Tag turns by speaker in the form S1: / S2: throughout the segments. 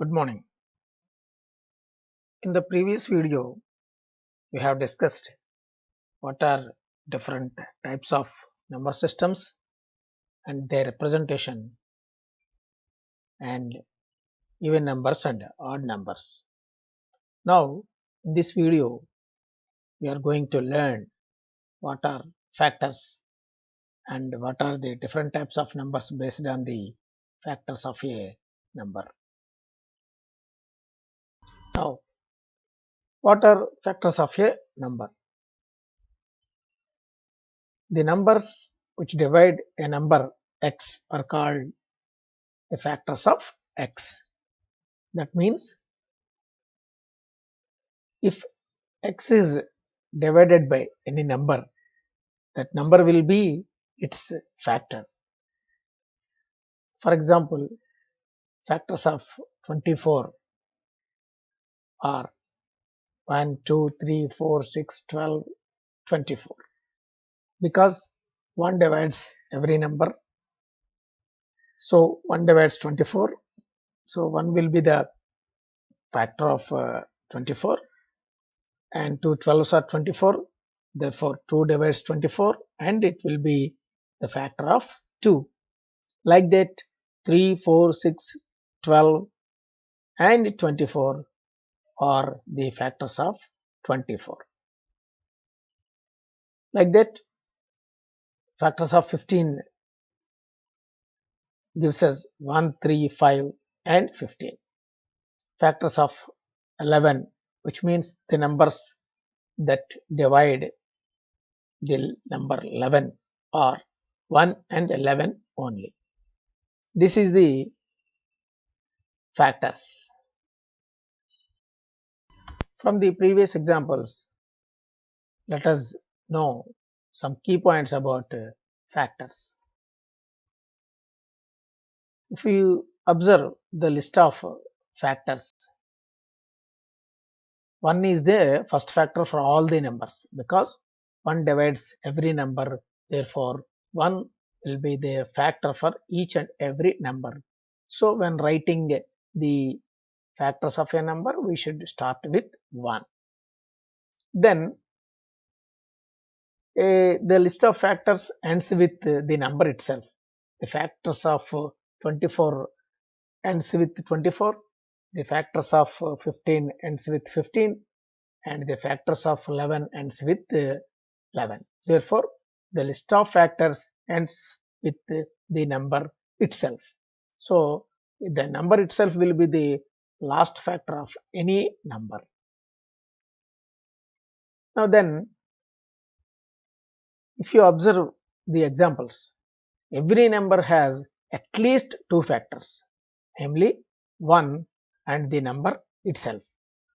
S1: Good morning. In the previous video, we have discussed what are different types of number systems and their representation, and even numbers and odd numbers. Now, in this video, we are going to learn what are factors and what are the different types of numbers based on the factors of a number. Now, what are factors of a number? The numbers which divide a number x are called the factors of x. That means if x is divided by any number, that number will be its factor. For example, factors of 24 are 1, 2, 3, 4, 6, 12, 24. Because 1 divides every number, so 1 divides 24, so 1 will be the factor of 24, and 2 12s are 24, therefore 2 divides 24 and it will be the factor of 2. Like that, 3, 4, 6, 12 and 24 are the factors of 24. Like that, factors of 15 gives us 1, 3, 5 and 15. Factors of 11, which means the numbers that divide the number 11, are 1 and 11 only. This is the factors. From the previous examples, let us know some key points about factors. If you observe the list of factors, 1 is the first factor for all the numbers because 1 divides every number, therefore 1 will be the factor for each and every number. So when writing the factors of a number, we should start with 1. Then the list of factors ends with the number itself. The factors of 24 ends with 24, the factors of 15 ends with 15, and the factors of 11 ends with 11. Therefore, the list of factors ends with the number itself. So, the number itself will be the last factor of any number. Now then, if you observe the examples, every number has at least 2 factors, namely 1 and the number itself.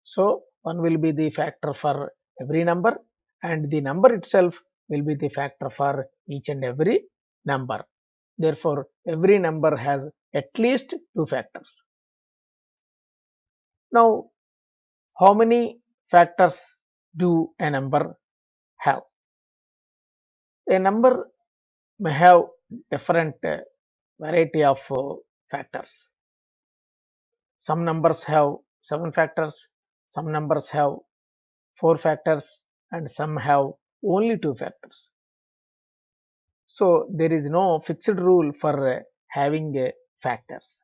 S1: So 1 will be the factor for every number and the number itself will be the factor for each and every number. Therefore, every number has at least 2 factors. Now, how many factors do a number have? A number may have different variety of factors. Some numbers have 7 factors, some numbers have 4 factors, and some have only 2 factors. So there is no fixed rule for having factors.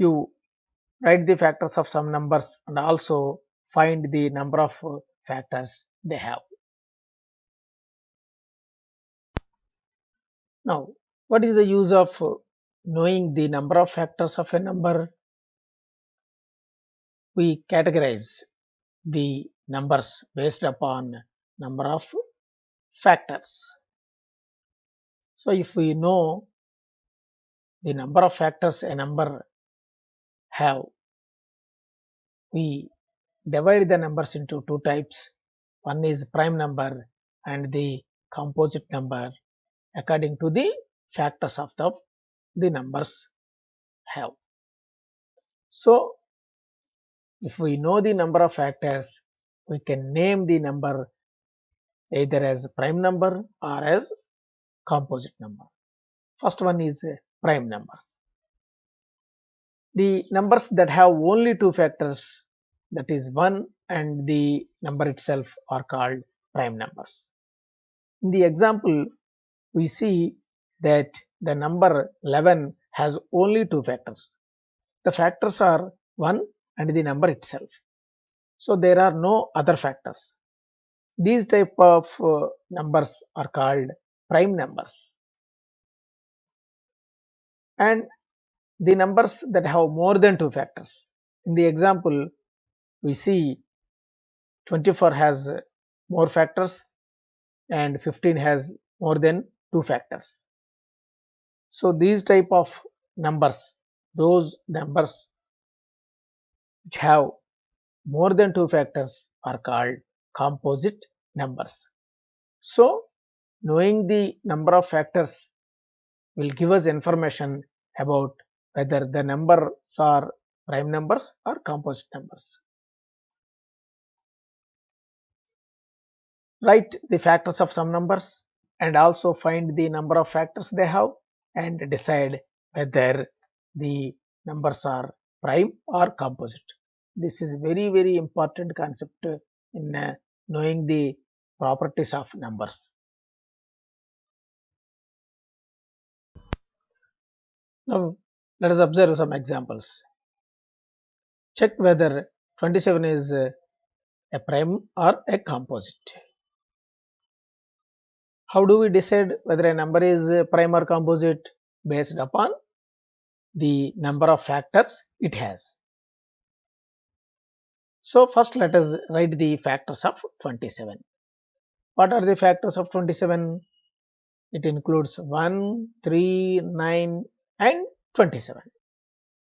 S1: You write the factors of some numbers and also find the number of factors they have. Now, what is the use of knowing the number of factors of a number? We categorize the numbers based upon number of factors. So if we know the number of factors a number have, we divide the numbers into 2 types. One is prime number and the composite number according to the factors of the numbers have. So if we know the number of factors, we can name the number either as prime number or as composite number. First one is prime numbers. The numbers that have only two factors, that is 1 and the number itself, are called prime numbers. In the example, we see that the number 11 has only two factors. The factors are 1 and the number itself. So there are no other factors. These type of numbers are called prime numbers. And the numbers that have more than two factors. In the example, we see 24 has more factors and 15 has more than two factors. So these type of numbers, those numbers which have more than two factors, are called composite numbers. So knowing the number of factors will give us information about whether the numbers are prime numbers or composite numbers. Write the factors of some numbers and also find the number of factors they have and decide whether the numbers are prime or composite. This is very important concept in knowing the properties of numbers. Now let us observe some examples. Check whether 27 is a prime or a composite. How do we decide whether a number is prime or composite? Based upon the number of factors it has. So first let us write the factors of 27. What are the factors of 27? It includes 1, 3, 9 and 27.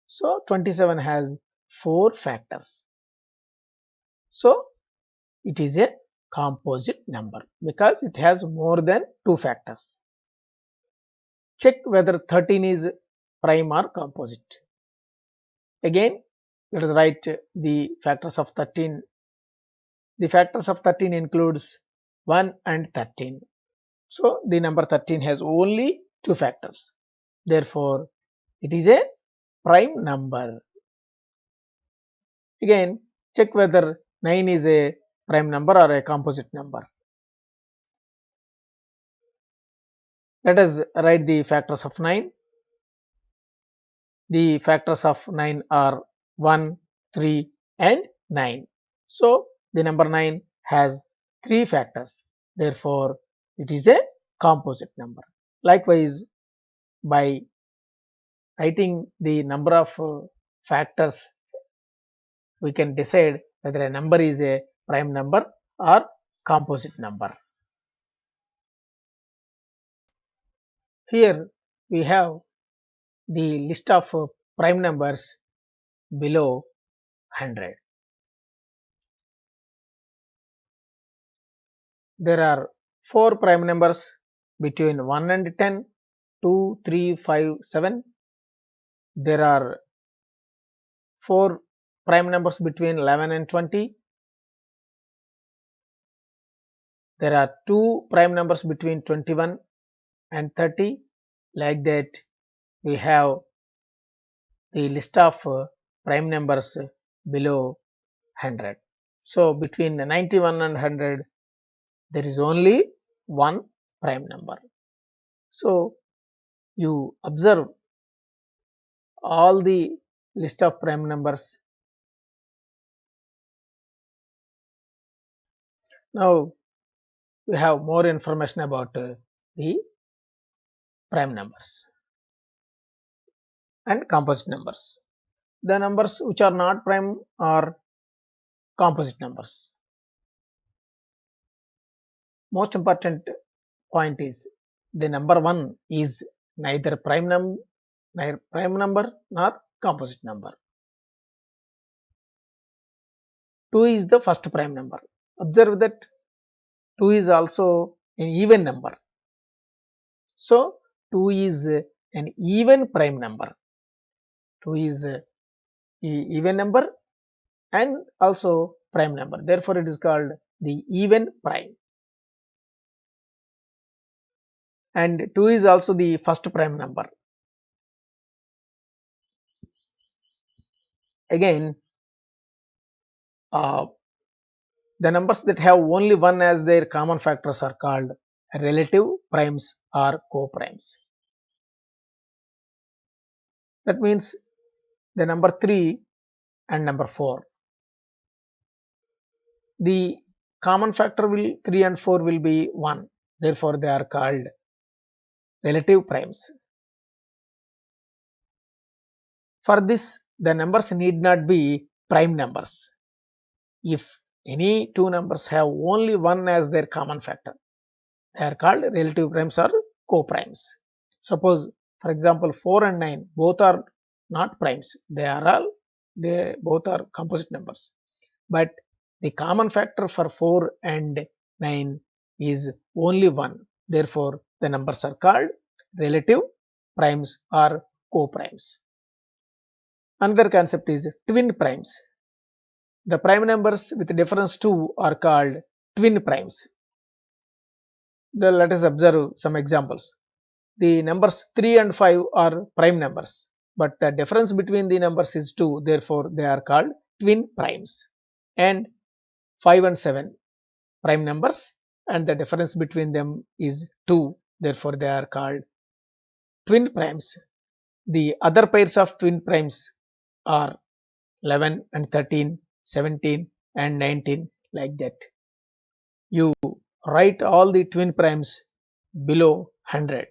S1: So 27 has 4 factors. So it is a composite number because it has more than 2 factors. Check whether 13 is prime or composite. Again, let us write the factors of 13. The factors of 13 includes 1 and 13. So the number 13 has only 2 factors. Therefore, it is a prime number. Again, check whether 9 is a prime number or a composite number. Let us write the factors of 9. The factors of 9 are 1, 3 and 9. So the number 9 has 3 factors. Therefore, it is a composite number. Likewise, by writing the number of factors, we can decide whether a number is a prime number or composite number. Here we have the list of prime numbers below 100. There are 4 prime numbers between 1 and 10, 2, 3, 5, 7. There are 4 prime numbers between 11 and 20. There are 2 prime numbers between 21 and 30. Like that, we have the list of prime numbers below 100. So between 91 and 100, there is only one prime number. So you observe all the list of prime numbers. Now we have more information about the prime numbers and composite numbers. The numbers which are not prime are composite numbers. Most important point is the number 1 is neither prime number nor composite number. 2 is the first prime number. Observe that 2 is also an even number. So 2 is an even prime number. 2 is a even number and also prime number. Therefore, it is called the even prime. And 2 is also the first prime number. Again, the numbers that have only 1 as their common factors are called relative primes or co-primes. That means the number 3 and number 4. The common factor will 3 and 4 will be 1. Therefore, they are called relative primes. For this, the numbers need not be prime numbers. If any two numbers have only 1 as their common factor, they are called relative primes or co-primes. Suppose, for example, 4 and 9 both are not primes. They both are composite numbers. But the common factor for 4 and 9 is only 1. Therefore, the numbers are called relative primes or co-primes. Another concept is twin primes. The prime numbers with difference 2 are called twin primes. Let us observe some examples. The numbers 3 and 5 are prime numbers, but the difference between the numbers is 2, therefore they are called twin primes. And 5 and 7 prime numbers, and the difference between them is 2, therefore they are called twin primes. The other pairs of twin primes are 11 and 13, 17 and 19, like that. You write all the twin primes below 100.